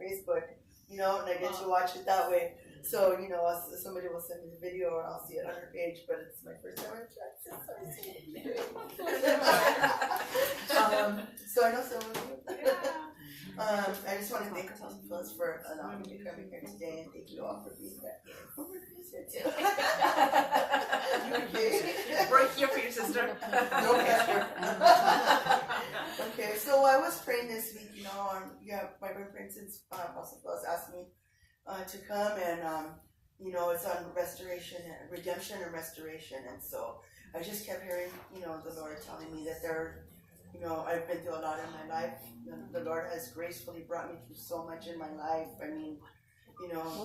Facebook, and I get to watch it that way. So, somebody will send me the video or I'll see it on her page, but it's my first time on Sanchez, so I know some of you. I just want to thank Phyllis for allowing me to come in here today, and thank you all for being there. Oh, we're here too. Right here for your sister. No pressure. Okay, so I was praying this week, I've been praying since Apostle Phyllis asked me to come, and it's on redemption and restoration, and so I just kept hearing, the Lord telling me that I've been through a lot in my life. The Lord has gracefully brought me through so much in my life. I mean,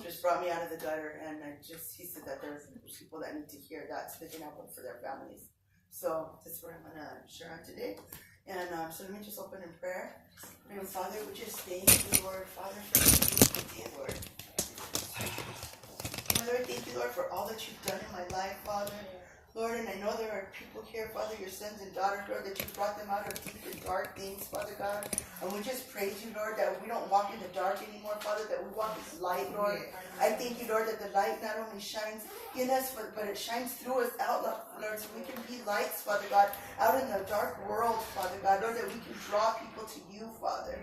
just brought me out of the gutter, and He said that there's people that need to hear that, so they can help them for their families. So that's what I'm gonna share on today. And so let me just open in prayer. And Father, we just thank you, Lord, Father, for this day, Lord. Father, I thank you, Lord, for all that you've done in my life, Father. Lord, and I know there are people here, Father, your sons and daughters, Lord, that you brought them out of deep and dark things, Father God. And we just praise you, Lord, that we don't walk in the dark anymore, Father, that we walk in light, Lord. I thank you, Lord, that the light not only shines in us, but it shines through us out, Lord, so we can be lights, Father God, out in the dark world, Father God, Lord, that we can draw people to you, Father.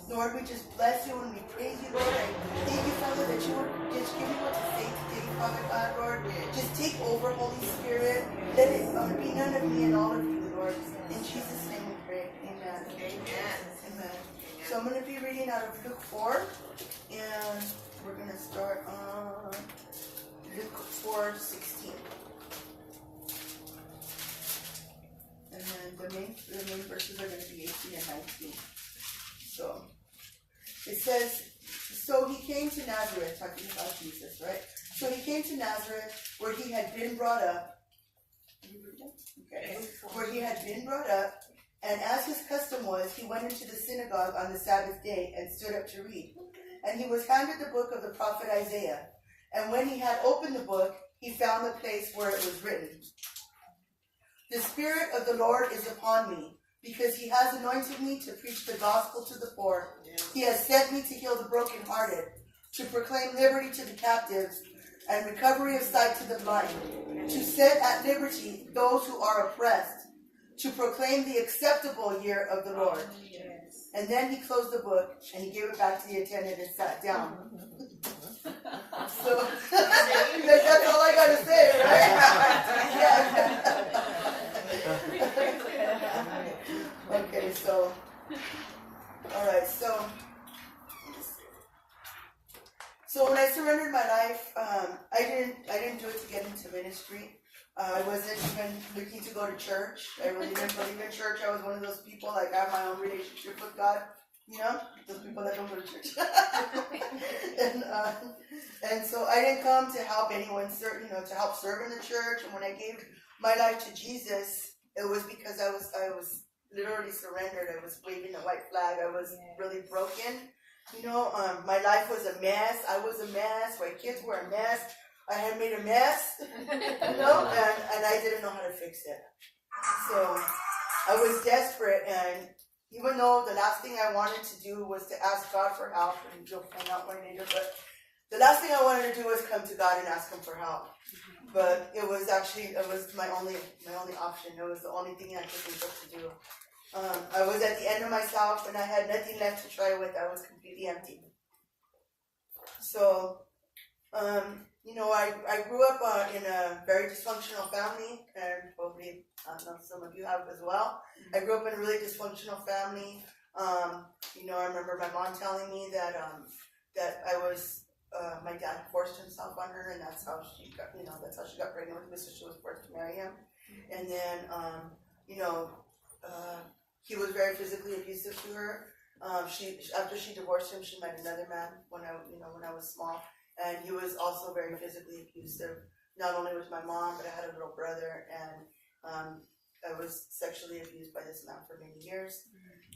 Lord, we just bless you and we praise you, Lord. I thank you, Father, that you would just give me what to say today, Father God, Lord. Just take over, Holy Spirit. Let it be none of me and all of you, Lord. In Jesus' name we pray. Amen. Amen. So I'm going to be reading out of Luke 4, and we're going to start on Luke 4:16. And then the main verses are going to be 18 and 19. So it says, so he came to Nazareth, talking about Jesus, right? So he came to Nazareth, where he had been brought up. Okay. Where he had been brought up, and as his custom was, he went into the synagogue on the Sabbath day and stood up to read. And he was handed the book of the prophet Isaiah. And when he had opened the book, he found the place where it was written, "The Spirit of the Lord is upon me, because he has anointed me to preach the gospel to the poor. He has sent me to heal the brokenhearted, to proclaim liberty to the captives, and recovery of sight to the blind, to set at liberty those who are oppressed, to proclaim the acceptable year of the Lord." And then he closed the book, and he gave it back to the attendant and sat down. So, that's all I got to say, right? Okay, so, all right, so when I surrendered my life, I didn't do it to get into ministry. I wasn't even looking to go to church. I really didn't believe in church. I was one of those people, like, I have my own relationship with God, those people that don't go to church. and so I didn't come to help anyone, to help serve in the church. And when I gave my life to Jesus, it was because I was literally surrendered. I was waving the white flag. I was really broken. My life was a mess. I was a mess. My kids were a mess. I had made a mess, and I didn't know how to fix it. So I was desperate, and even though the last thing I wanted to do was to ask God for help, and you'll find out more later, but the last thing I wanted to do was come to God and ask him for help. But it was my only option. It was the only thing I could think of to do. I was at the end of myself, and I had nothing left to try with. I was completely empty. So, I grew up in a very dysfunctional family, and probably, I don't know, some of you have as well. I grew up in a really dysfunctional family. I remember my mom telling me that I was, my dad forced himself on her, and that's how she got pregnant with me, so she was forced to marry him. And then, he was very physically abusive to her. After she divorced him, she met another man when I was small, and he was also very physically abusive. Not only with my mom, but I had a little brother, and I was sexually abused by this man for many years.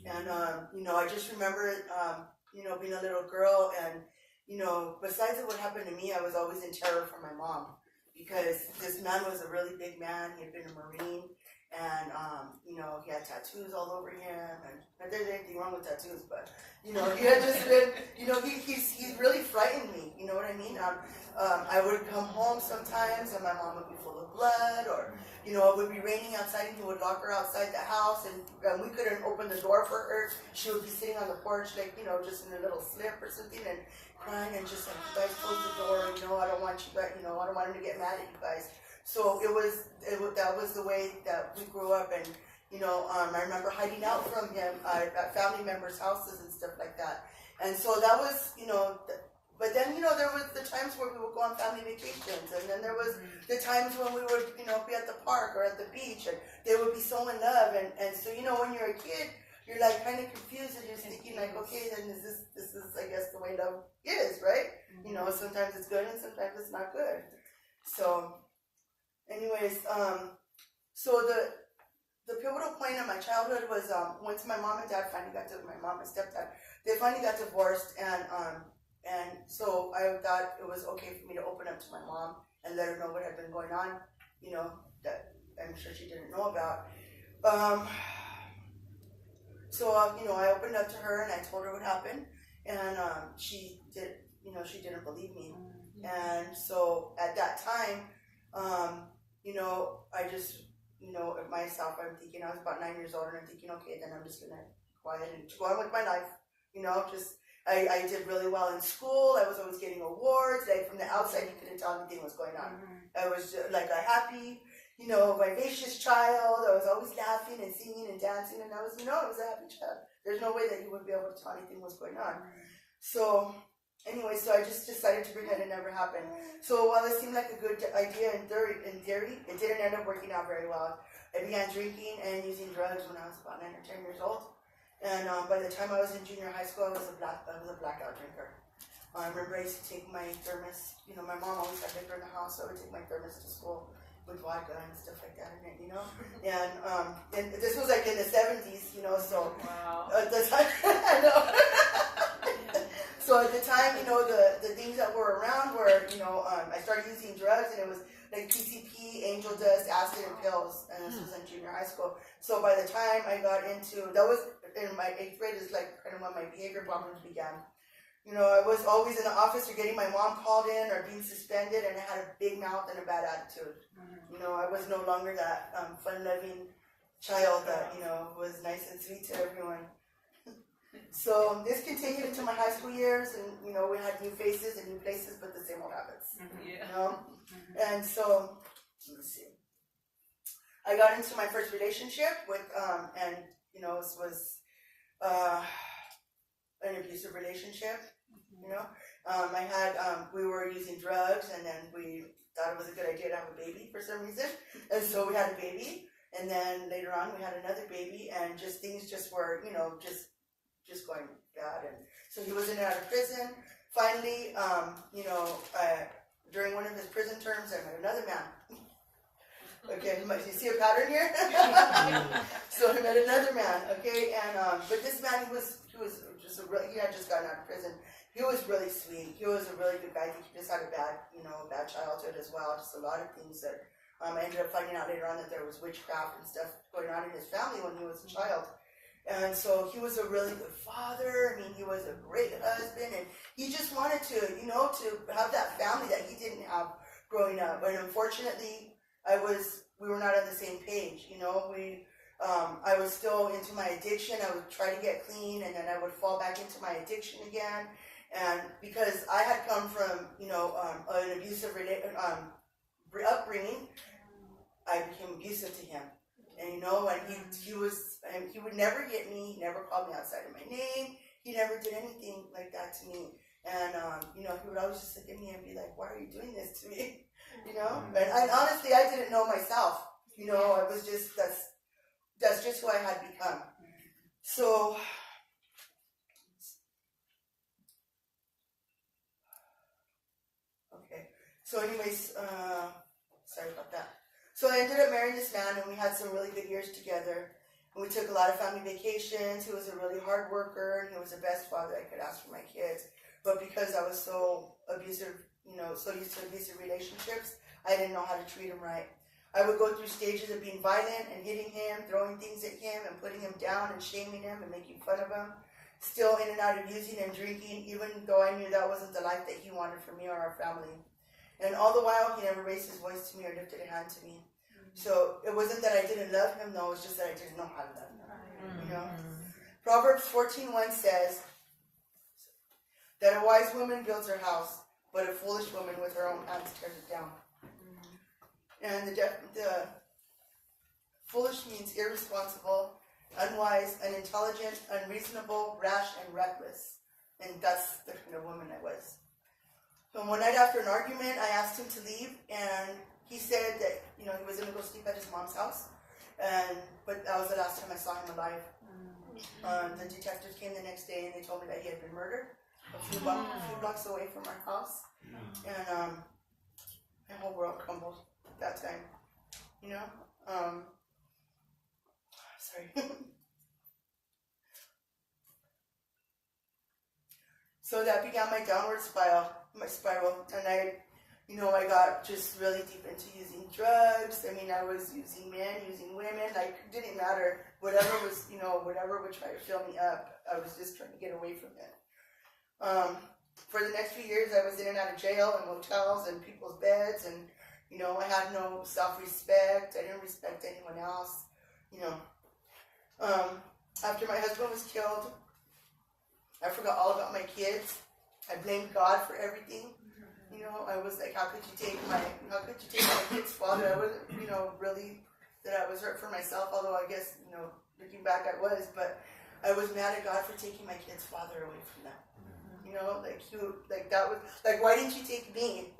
And I just remember being a little girl, and besides what happened to me, I was always in terror for my mom, because this man was a really big man. He had been a Marine. and he had tattoos all over him, and not there's anything wrong with tattoos, but he had just been, he's really frightened me. You know what I mean? I would come home sometimes, and my mom would be full of blood, or it would be raining outside, and he would lock her outside the house, and we couldn't open the door for her. She would be sitting on the porch, like just in a little slip or something, and crying, and just like, you guys close the door. I don't want you guys, I don't want him to get mad at you guys. So that was the way that we grew up, and I remember hiding out from him at family members' houses and stuff like that. And so that was, but then, there was the times where we would go on family vacations, and then there was the times when we would, be at the park or at the beach, and they would be so in love, and so, when you're a kid, you're like kind of confused, and you're thinking like, okay, then this is, I guess, the way love is, right? Sometimes it's good, and sometimes it's not good. So, anyways, so the pivotal point of my childhood was once my mom and dad finally got to, my mom and stepdad, they finally got divorced, and so I thought it was okay for me to open up to my mom and let her know what had been going on, that I'm sure she didn't know about. So I opened up to her and I told her what happened, and she didn't believe me, and so at that time, I just, myself, I'm thinking, I was about 9 years old, and I'm thinking, okay, then I'm just gonna quiet and go on with my life, I did really well in school. I was always getting awards. Like from the outside, you couldn't tell anything was going on. I was just, like a happy, vivacious child. I was always laughing and singing and dancing, and I was a happy child. There's no way that you would be able to tell anything was going on. So anyway, so I just decided to pretend it never happened. So while it seemed like a good idea in theory, it didn't end up working out very well. I began drinking and using drugs when I was about 9 or 10 years old. And by the time I was in junior high school, I was a blackout drinker. I remember I used to take my thermos. My mom always had liquor in the house, so I would take my thermos to school with vodka and stuff like that in it, And this was like in the 70s, so wow. At the time, I know. So at the time, the things that were around were, I started using drugs, and it was like PCP, angel dust, acid, and pills, and this was in junior high school. So by the time I got into, that was in my 8th grade, is like kind of when my behavior problems began. I was always in the office or getting my mom called in or being suspended, and I had a big mouth and a bad attitude. I was no longer that fun-loving child that, was nice and sweet to everyone. So this continued into my high school years, and we had new faces and new places, but the same old habits. And so let's see. I got into my first relationship with this was an abusive relationship. I had we were using drugs, and then we thought it was a good idea to have a baby for some reason, and so we had a baby, and then later on we had another baby, and things were just going bad. And so he was in and out of prison. Finally, during one of his prison terms, I met another man. Okay, you see a pattern here? So I met another man, okay, and but this man, he had just gotten out of prison. He was really sweet. He was a really good guy. I think he just had a bad childhood as well. Just a lot of things that I ended up finding out later on that there was witchcraft and stuff going on in his family when he was a child. And so he was a really good father. He was a great husband, and he just wanted to, to have that family that he didn't have growing up. But unfortunately, we were not on the same page. I was still into my addiction. I would try to get clean, and then I would fall back into my addiction again. And because I had come from, an abusive upbringing, I became abusive to him. And and he would never hit me. He never called me outside of my name. He never did anything like that to me. And he would always just look at me and be like, "Why are you doing this to me?" And honestly, I didn't know myself. I was just that's just who I had become. So okay. So anyways, sorry about that. So I ended up marrying this man, and we had some really good years together. And we took a lot of family vacations. He was a really hard worker, and he was the best father I could ask for my kids. But because I was so abusive, so used to abusive relationships, I didn't know how to treat him right. I would go through stages of being violent and hitting him, throwing things at him and putting him down and shaming him and making fun of him. Still in and out of using and drinking, even though I knew that wasn't the life that he wanted for me or our family. And all the while, he never raised his voice to me or lifted a hand to me. So it wasn't that I didn't love him, though. It was just that I didn't know how to love him. You know? Proverbs 14:1 says that a wise woman builds her house, but a foolish woman with her own hands tears it down. And the foolish means irresponsible, unwise, unintelligent, unreasonable, rash, and reckless. And that's the kind of woman I was. So one night after an argument, I asked him to leave, and he said that, he was going to go sleep at his mom's house. But that was the last time I saw him alive. The detectives came the next day, and they told me that he had been murdered a few blocks away from our house. And my whole world crumbled that time. Sorry. So that began my downward spiral, and I got just really deep into using drugs. I was using men, using women, it didn't matter. Whatever would try to fill me up, I was just trying to get away from it. For the next few years, I was in and out of jail and motels and people's beds, and, I had no self-respect. I didn't respect anyone else, After my husband was killed, I forgot all about my kids. I blamed God for everything. I was like, how could you take my kid's father? I wasn't, really that I was hurt for myself, although I guess, looking back I was, but I was mad at God for taking my kid's father away from them. That was, why didn't you take me?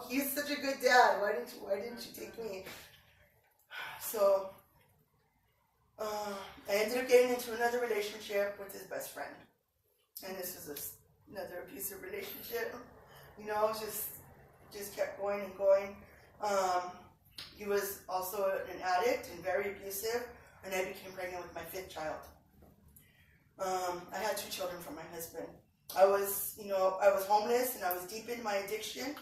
He's such a good dad. Why didn't you take me? So, I ended up getting into another relationship with his best friend. And this was another abusive relationship. Just kept going and going. He was also an addict and very abusive, and I became pregnant with my 5th child. I had 2 children from my husband. I was homeless, and I was deep in my addiction,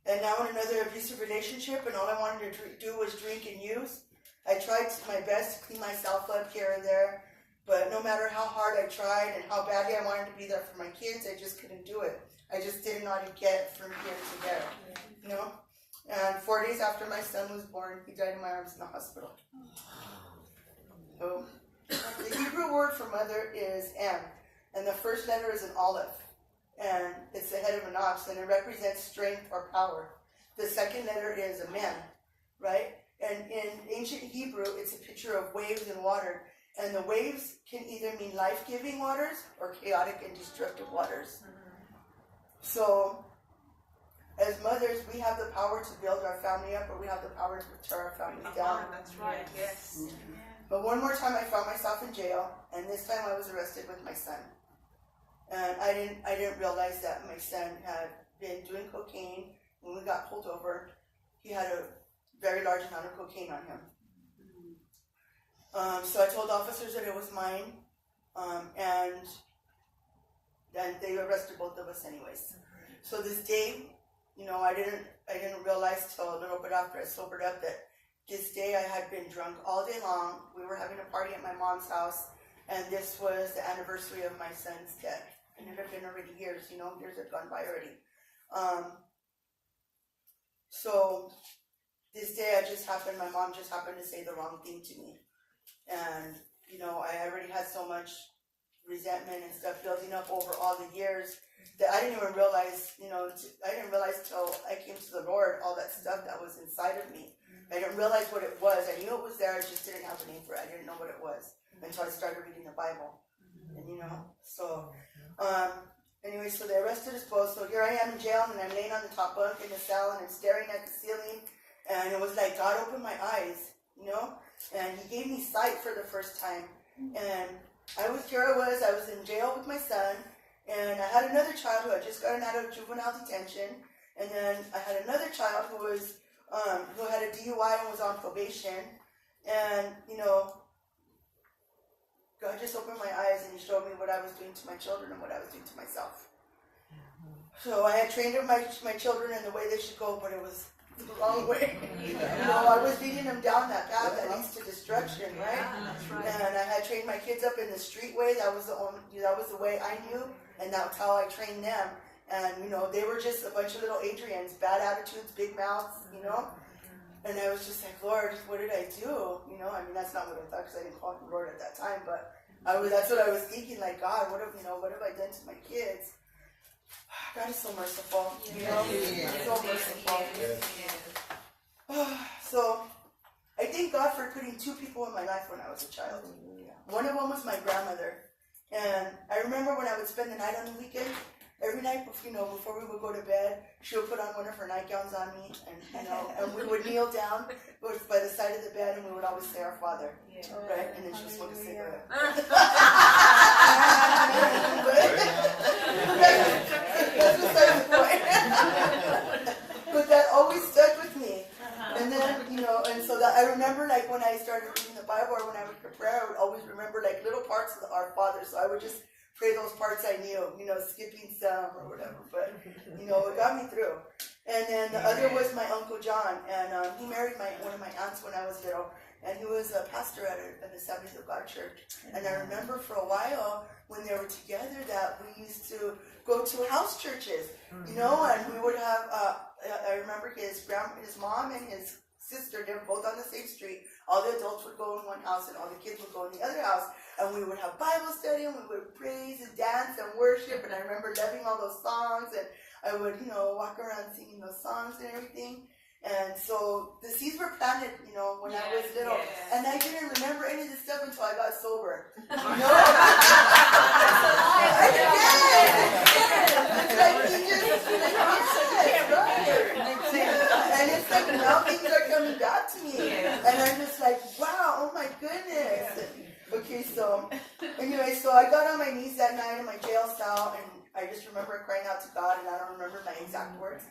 and now in another abusive relationship, and all I wanted to do was drink and use. I tried my best to clean myself up here and there, but no matter how hard I tried and how badly I wanted to be there for my kids, I just couldn't do it. I just didn't know how to get from here to there, And 4 days after my son was born, he died in my arms in the hospital. So, the Hebrew word for mother is Em, and the first letter is an aleph, and it's the head of an ox, and it represents strength or power. The second letter is a mem, right? And in ancient Hebrew, it's a picture of waves and water, and the waves can either mean life-giving waters or chaotic and destructive waters. So, as mothers, we have the power to build our family up, or we have the power to tear our family down. That's right, yes. But one more time I found myself in jail, and this time I was arrested with my son. And I didn't realize that my son had been doing cocaine. When we got pulled over, he had a very large amount of cocaine on him. So I told officers that it was mine, and they arrested both of us anyways. So this day, I didn't realize till a little bit after I sobered up that this day I had been drunk all day long. We were having a party at my mom's house, and this was the anniversary of my son's death. And it had been already years, years had gone by already. So this day my mom just happened to say the wrong thing to me. And, I already had so much resentment and stuff building up over all the years that I didn't even realize, I didn't realize till I came to the Lord, all that stuff that was inside of me. I didn't realize what it was. I knew it was there, I just didn't have a name for it. I didn't know what it was until I started reading the Bible. And, so, anyway, so they arrested us both. So here I am in jail, and I'm laying on the top bunk in the cell, and I'm staring at the ceiling, and it was like God opened my eyes, and He gave me sight for the first time. And I was in jail with my son, and I had another child who had just gotten out of juvenile detention, and then I had another child who had a DUI and was on probation, and, God just opened my eyes and He showed me what I was doing to my children and what I was doing to myself. So I had trained my children in the way they should go, but it was the wrong way. I was leading them down that path that leads to destruction, right? That's right. And I had trained my kids up in the street way. That was the way I knew, and that's how I trained them. And they were just a bunch of little Adriennes, bad attitudes, big mouths, And I was just like, Lord, what did I do? That's not what I thought, because I didn't call him Lord at that time, but that's what I was thinking, like, God, what have I done to my kids? God is so merciful, so merciful. So I thank God for putting two people in my life when I was a child. One of them was my grandmother, and I remember when I would spend the night on the weekend. Every night, before we would go to bed, she would put on one of her nightgowns on me, and we would kneel down by the side of the bed, and we would always say Our Father, right? And then she would smoke a cigarette. That's beside the point. But that always stuck with me. And then, and so that I remember, like, when I started reading the Bible, or when I would prepare, I would always remember, like, little parts of the Our Father. So I would just pray those parts I knew, skipping some or whatever. But, it got me through. And then the other was my Uncle John. And he married one of my aunts when I was little. And he was a pastor at an Assemblies of God church. And I remember for a while when they were together that we used to go to house churches, and we would have, I remember his mom and his sister, they were both on the same street. All the adults would go in one house and all the kids would go in the other house. And we would have Bible study and we would praise and dance and worship. And I remember loving all those songs. And I would, walk around singing those songs and everything. And so the seeds were planted, when I was little. And I didn't remember any of this stuff until I got sober. I did. It's like he just, and it's like now things are coming back to me. And I'm just like, wow, oh my goodness. Okay, so anyway, so I got on my knees that night in my jail cell, and I just remember crying out to God, and I don't remember my exact words.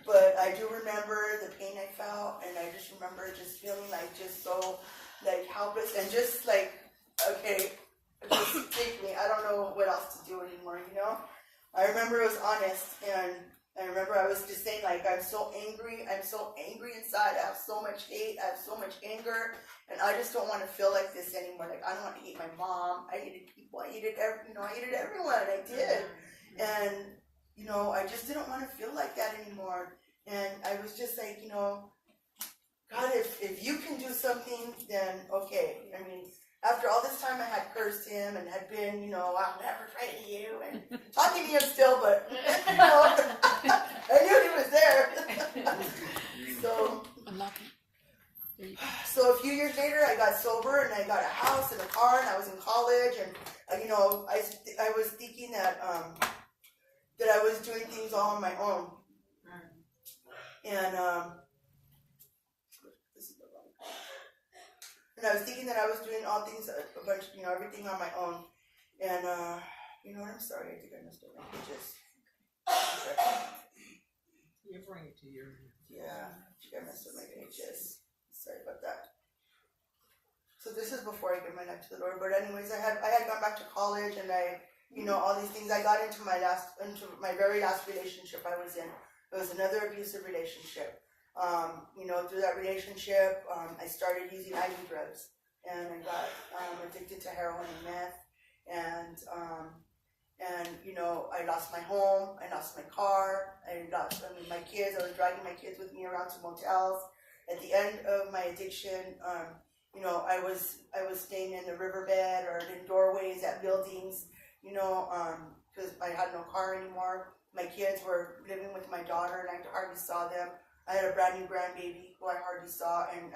But I do remember the pain I felt, and I just remember just feeling like just so like helpless and just like, okay, just take me. I don't know what else to do anymore, I remember it was honest, and I remember I was just saying, like, I'm so angry inside. I have so much hate, I have so much anger, and I just don't want to feel like this anymore. Like, I don't want to hate my mom. I hated people. I hated I hated everyone. I did. And I just didn't want to feel like that anymore. And I was just like, God, if you can do something, then okay. After all this time I had cursed him and had been, I'll never pray to you, and talking to him still, but, I knew he was there. So a few years later, I got sober, and I got a house and a car, and I was in college, and, I was thinking that I was doing things all on my own. And I was thinking that I was doing all things, a bunch, everything on my own. And, I'm sorry, I think I messed up my pages. You bring it to your... Yeah, I think I messed up my pages. Sorry about that. So this is before I give my life to the Lord. But anyways, I had gone back to college, and I, all these things. I got into my very last relationship I was in. It was another abusive relationship. Through that relationship, I started using IV drugs, and I got addicted to heroin and meth, and I lost my home, I lost my car, my kids. I was dragging my kids with me around to motels. At the end of my addiction, I was staying in the riverbed or in doorways at buildings, because I had no car anymore. My kids were living with my daughter, and I hardly saw them. I had a brand new grandbaby who I hardly saw, and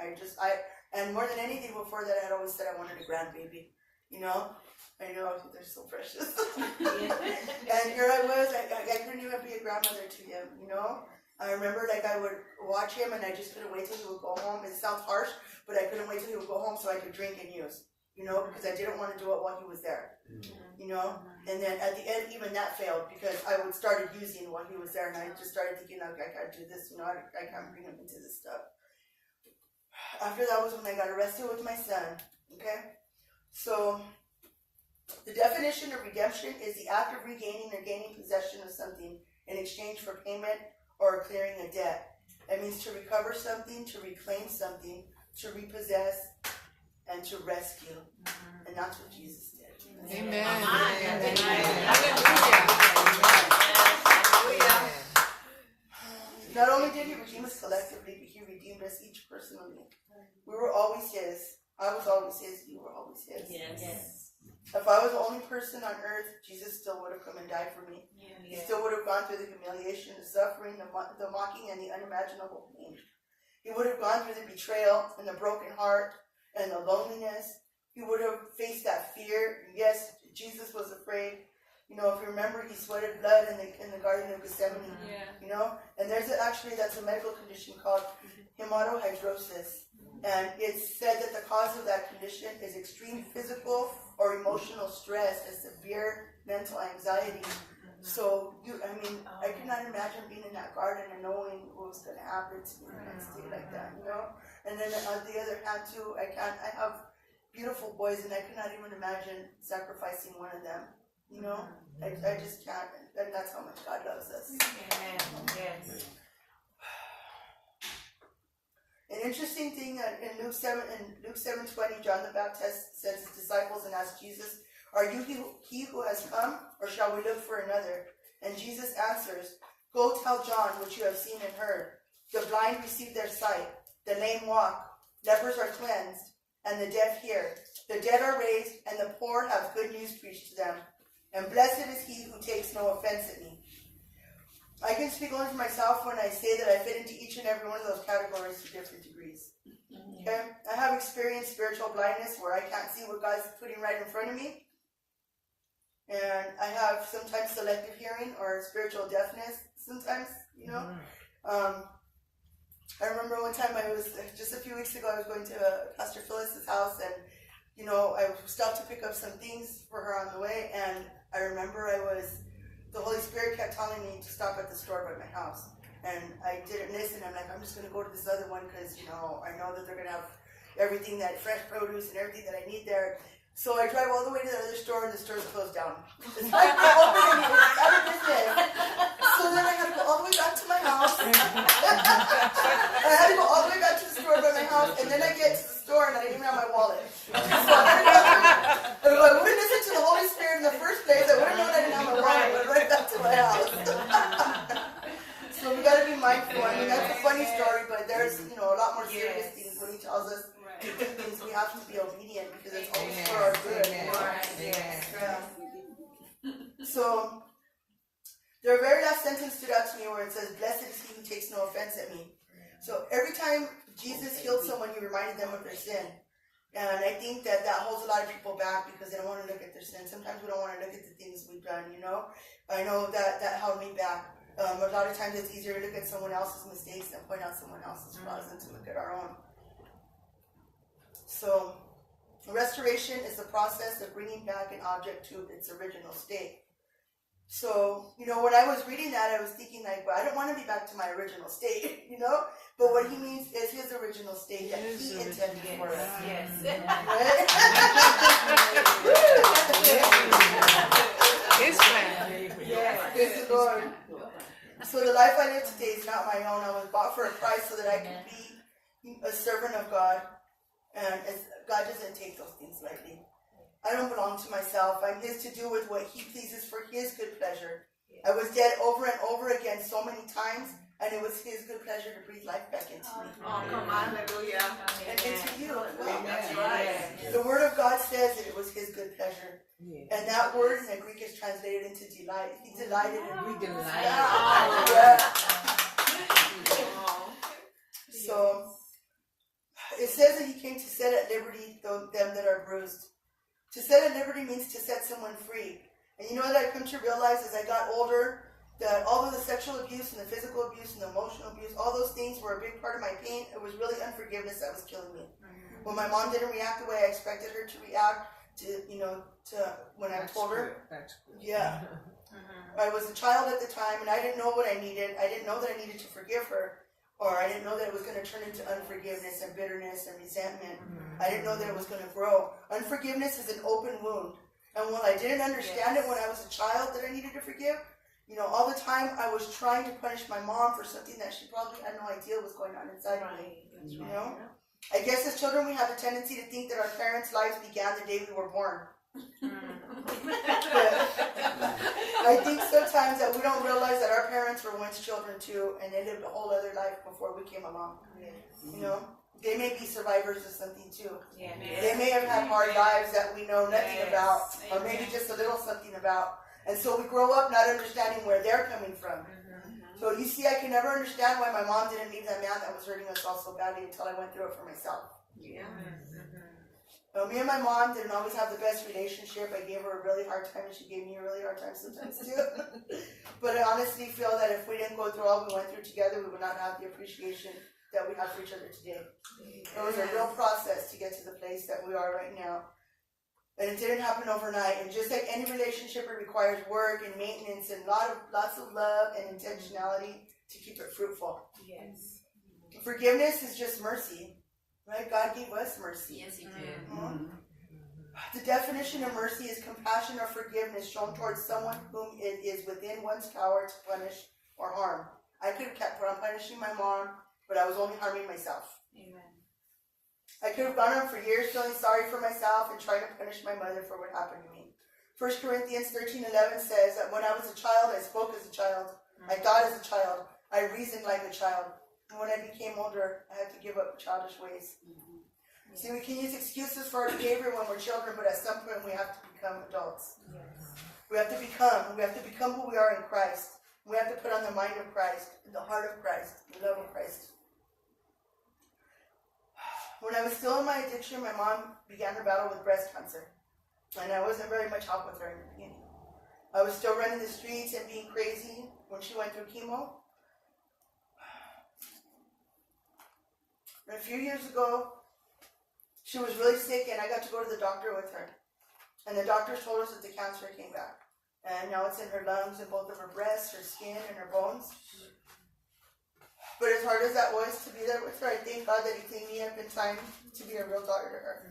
and more than anything before that, I had always said I wanted a grandbaby. I know they're so precious. And here I was, I couldn't even be a grandmother to him. I remember, like, I would watch him, and I just couldn't wait till he would go home. It sounds harsh, but I couldn't wait till he would go home so I could drink and use. Because I didn't want to do it while he was there. And then at the end, even that failed, because I would started using while he was there, and I just started thinking, like, I can't do this, I can't bring him into this stuff. After that was when I got arrested with my son, okay? So, the definition of redemption is the act of regaining or gaining possession of something in exchange for payment or clearing a debt. It means to recover something, to reclaim something, to repossess, and to rescue. And that's what Jesus did. Amen. Not only did he redeem us collectively, but he redeemed us each personally. We were always his. I was always his. You were always his. Yes. If I was the only person on earth, Jesus still would have come and died for me. He still would have gone through the humiliation, the suffering, the mocking, and the unimaginable pain. He would have gone through the betrayal and the broken heart and the loneliness. He would have faced that fear. Yes, Jesus was afraid. You know, if you remember, he sweated blood in the Garden of Gethsemane. You know, and that's a medical condition called hematohydrosis. And it's said that the cause of that condition is extreme physical or emotional stress and severe mental anxiety. So, I cannot imagine being in that garden and knowing what was going to happen to me the next day like that, you know? And then on the other hand, too, I have beautiful boys, and I could not even imagine sacrificing one of them, you know? I just can't, and that's how much God loves us. Yes. An interesting thing in Luke 7:20, John the Baptist sends his disciples and asks Jesus, "Are you he who has come, or shall we look for another?" And Jesus answers, "Go tell John what you have seen and heard. The blind receive their sight, the lame walk, lepers are cleansed, and the deaf hear. The dead are raised, and the poor have good news preached to them. And blessed is he who takes no offense at me." I can speak only for myself when I say that I fit into each and every one of those categories to different degrees. Okay? I have experienced spiritual blindness where I can't see what God's putting right in front of me. And I have sometimes selective hearing or spiritual deafness sometimes, you know. I remember one time just a few weeks ago, I was going to Pastor Phyllis's house, and, you know, I stopped to pick up some things for her on the way, and I remember the Holy Spirit kept telling me to stop at the store by my house. And I didn't listen. I'm like, I'm just going to go to this other one because, you know, I know that they're going to have everything, that fresh produce and everything that I need there. So I drive all the way to the other store, and the store's closed down. It's like they're opening it. It's out of business. So then I had to go all the way back to my house. I had to go all the way back to the store by my house, and then I get to the store, and I didn't even have my wallet. So if I would have listened to the Holy Spirit in the first place, I would have known I didn't have my wallet. I went right back to my house. So we got to be mindful. I mean, that's a funny story, but there's, you know, a lot more serious things when he tells us to do things. We have to be obedient because it's always for our good. Yeah. So the very last sentence stood out to me where it says, "Blessed is he who takes no offense at me." So every time Jesus healed someone, he reminded them of their sin. And I think that holds a lot of people back because they don't want to look at their sin. Sometimes we don't want to look at the things we've done, you know. I know that held me back. A lot of times it's easier to look at someone else's mistakes than point out someone else's flaws than to look at our own. So restoration is the process of bringing back an object to its original state. So, you know, when I was reading that, I was thinking like, well, I don't want to be back to my original state, you know? But what he means is his original state that he intended for us. Yes. His plan. Yes, praise the Lord. So the life I live today is not my own. I was bought for a price so that I could be a servant of God. And God doesn't take those things lightly. I don't belong to myself. I'm his to do with what he pleases for his good pleasure. I was dead over and over again so many times, and it was his good pleasure to breathe life back into me. Oh, come on, hallelujah. And into you as well. That's right. The word of God says that it was his good pleasure. And that word in the Greek is translated into delight. He delighted in We delight. Yeah. So it says that he came to set at liberty them that are bruised. To set at liberty means to set someone free. And you know what I've come to realize as I got older, that all of the sexual abuse and the physical abuse and the emotional abuse, all those things were a big part of my pain. It was really unforgiveness that was killing me. When my mom didn't react the way I expected her to react, to when I told her. Yeah. I was a child at the time, and I didn't know what I needed. I didn't know that I needed to forgive her. Or I didn't know that it was going to turn into unforgiveness and bitterness and resentment. I didn't know that it was going to grow. Unforgiveness is an open wound. And while I didn't understand it when I was a child that I needed to forgive, You know, all the time I was trying to punish my mom for something that she probably had no idea was going on inside of me. You know? I guess as children we have a tendency to think that our parents' lives began the day we were born. I think sometimes that we don't realize that our parents were once children too, and they lived a whole other life before we came along. You know? They may be survivors of something too. They may have had hard lives that we know nothing about, or maybe just a little something about. And so we grow up not understanding where they're coming from. So you see, I can never understand why my mom didn't leave that man that was hurting us all so badly until I went through it for myself. Me and my mom didn't always have the best relationship. I gave her a really hard time, and she gave me a really hard time sometimes too. But I honestly feel that if we didn't go through all we went through together, we would not have the appreciation that we have for each other today. It was a real process to get to the place that we are right now. And it didn't happen overnight. And just like any relationship, it requires work and maintenance and lots of love and intentionality to keep it fruitful. Forgiveness is just mercy. Right? God gave us mercy. Yes, He did. The definition of mercy is compassion or forgiveness shown towards someone whom it is within one's power to punish or harm. I could have kept on punishing my mom, but I was only harming myself. I could have gone on for years feeling sorry for myself and trying to punish my mother for what happened to me. 1 Corinthians 13:11 says that when I was a child, I spoke as a child. I thought as a child. I reasoned like a child. And when I became older, I had to give up childish ways. See, we can use excuses for our behavior when we're children, but at some point we have to become adults. We have to become who we are in Christ. We have to put on the mind of Christ, the heart of Christ, the love of Christ. When I was still in my addiction, my mom began her battle with breast cancer. And I wasn't very much help with her in the beginning. I was still running the streets and being crazy when she went through chemo. And a few years ago, she was really sick and I got to go to the doctor with her. And the doctors told us that the cancer came back. And now it's in her lungs and both of her breasts, her skin, and her bones. But as hard as that was to be there with her, I thank God that He cleaned me up in time to be a real daughter to her.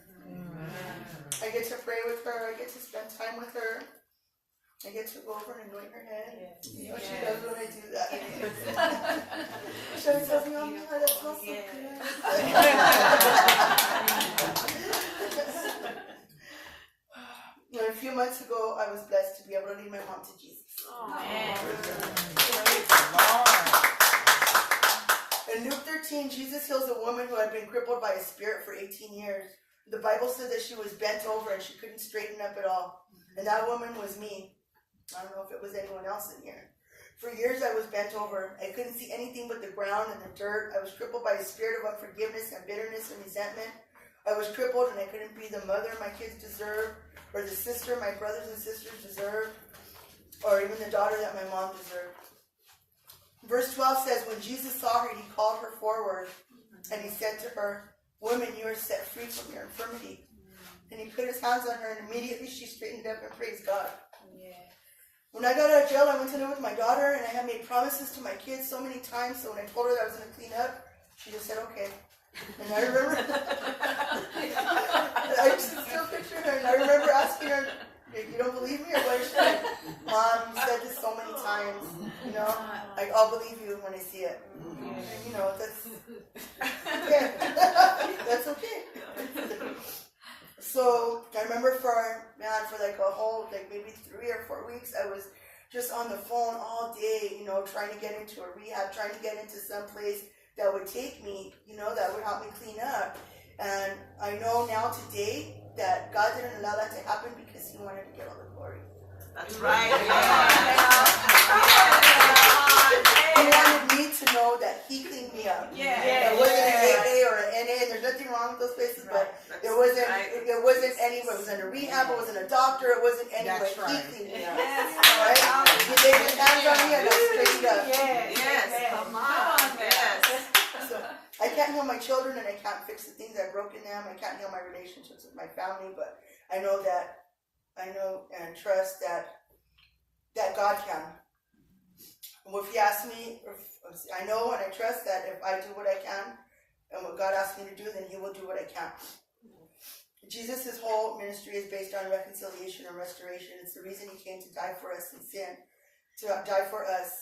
I get to pray with her. I get to spend time with her. I get to go over and anoint her head. You know, she loves when I do that. She always tells me, oh, yeah, that smells so good. A few months ago, I was blessed to be able to lead my mom to Jesus. In Luke 13, Jesus heals a woman who had been crippled by a spirit for 18 years. The Bible said that she was bent over and she couldn't straighten up at all. And that woman was me. I don't know if it was anyone else in here. For years I was bent over. I couldn't see anything but the ground and the dirt. I was crippled by a spirit of unforgiveness and bitterness and resentment. I was crippled and I couldn't be the mother my kids deserved, or the sister my brothers and sisters deserved, or even the daughter that my mom deserved. Verse 12 says, when Jesus saw her, He called her forward, and He said to her, woman, you are set free from your infirmity. And He put His hands on her, and immediately she straightened up and praised God. When I got out of jail, I went to live with my daughter, and I had made promises to my kids so many times, so when I told her that I was going to clean up, she just said, okay. And I remember, I still picture her, and I remember asking her, you don't believe me, or what? She's like, Mom, you said this so many times, you know, I'll believe you when I see it. And, you know, that's okay. That's okay. So I remember for like a whole, like maybe 3 or 4 weeks, I was just on the phone all day, you know, trying to get into a rehab, trying to get into some place that would take me, you know, that would help me clean up. And I know now today that God didn't allow that to happen because He wanted to get all the glory. That's right. He wanted me to know that He cleaned me up. It wasn't an AA or an NA, and there's nothing wrong with those places, but it wasn't anywhere. It wasn't a rehab, it wasn't a doctor, it wasn't anywhere. He cleaned me up. Right? He laid His hands on me and I straightened up. Come on. So I can't heal my children and I can't fix the things I've broken them. I can't heal my relationships with my family, but I know and trust that God can. Well, if He asks me, I know and I trust that if I do what I can and what God asks me to do, then He will do what I can. Jesus' whole ministry is based on reconciliation and restoration. It's the reason He came to die for us in sin, to die for us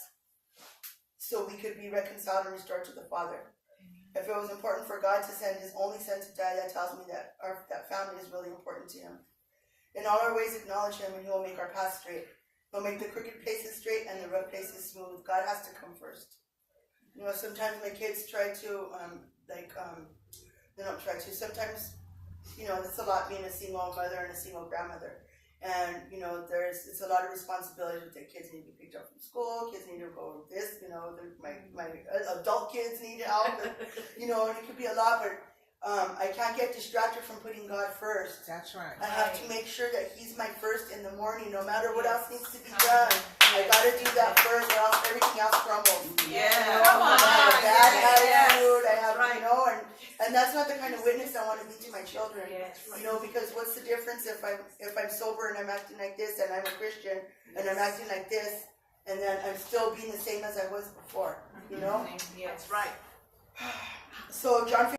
so we could be reconciled and restored to the Father. If it was important for God to send his only son to die, that tells me that that family is really important to him. In all our ways acknowledge him and he will make our path straight. He'll make the crooked places straight and the rough places smooth. God has to come first. You know, sometimes my kids try to, they don't try to. Sometimes, you know, it's a lot being a single mother and a single grandmother. And, you know, it's a lot of responsibility with the kids need to be picked up from school, kids need to go with this, you know, my adult kids need help, and, you know, and it could be a lot, but I can't get distracted from putting God first. That's right. I have to make sure that he's my first in the morning, no matter what else needs to be done. I gotta do that first, or else everything else crumbles. Yeah. You know, Come on. I have a bad attitude, I have, Right. you know, and that's not the kind of witness I want to be to my children. Yes. You know, because what's the difference if I'm sober and I'm acting like this, and I'm a Christian and I'm acting like this, and then I'm still being the same as I was before. You know. Yes, right. So John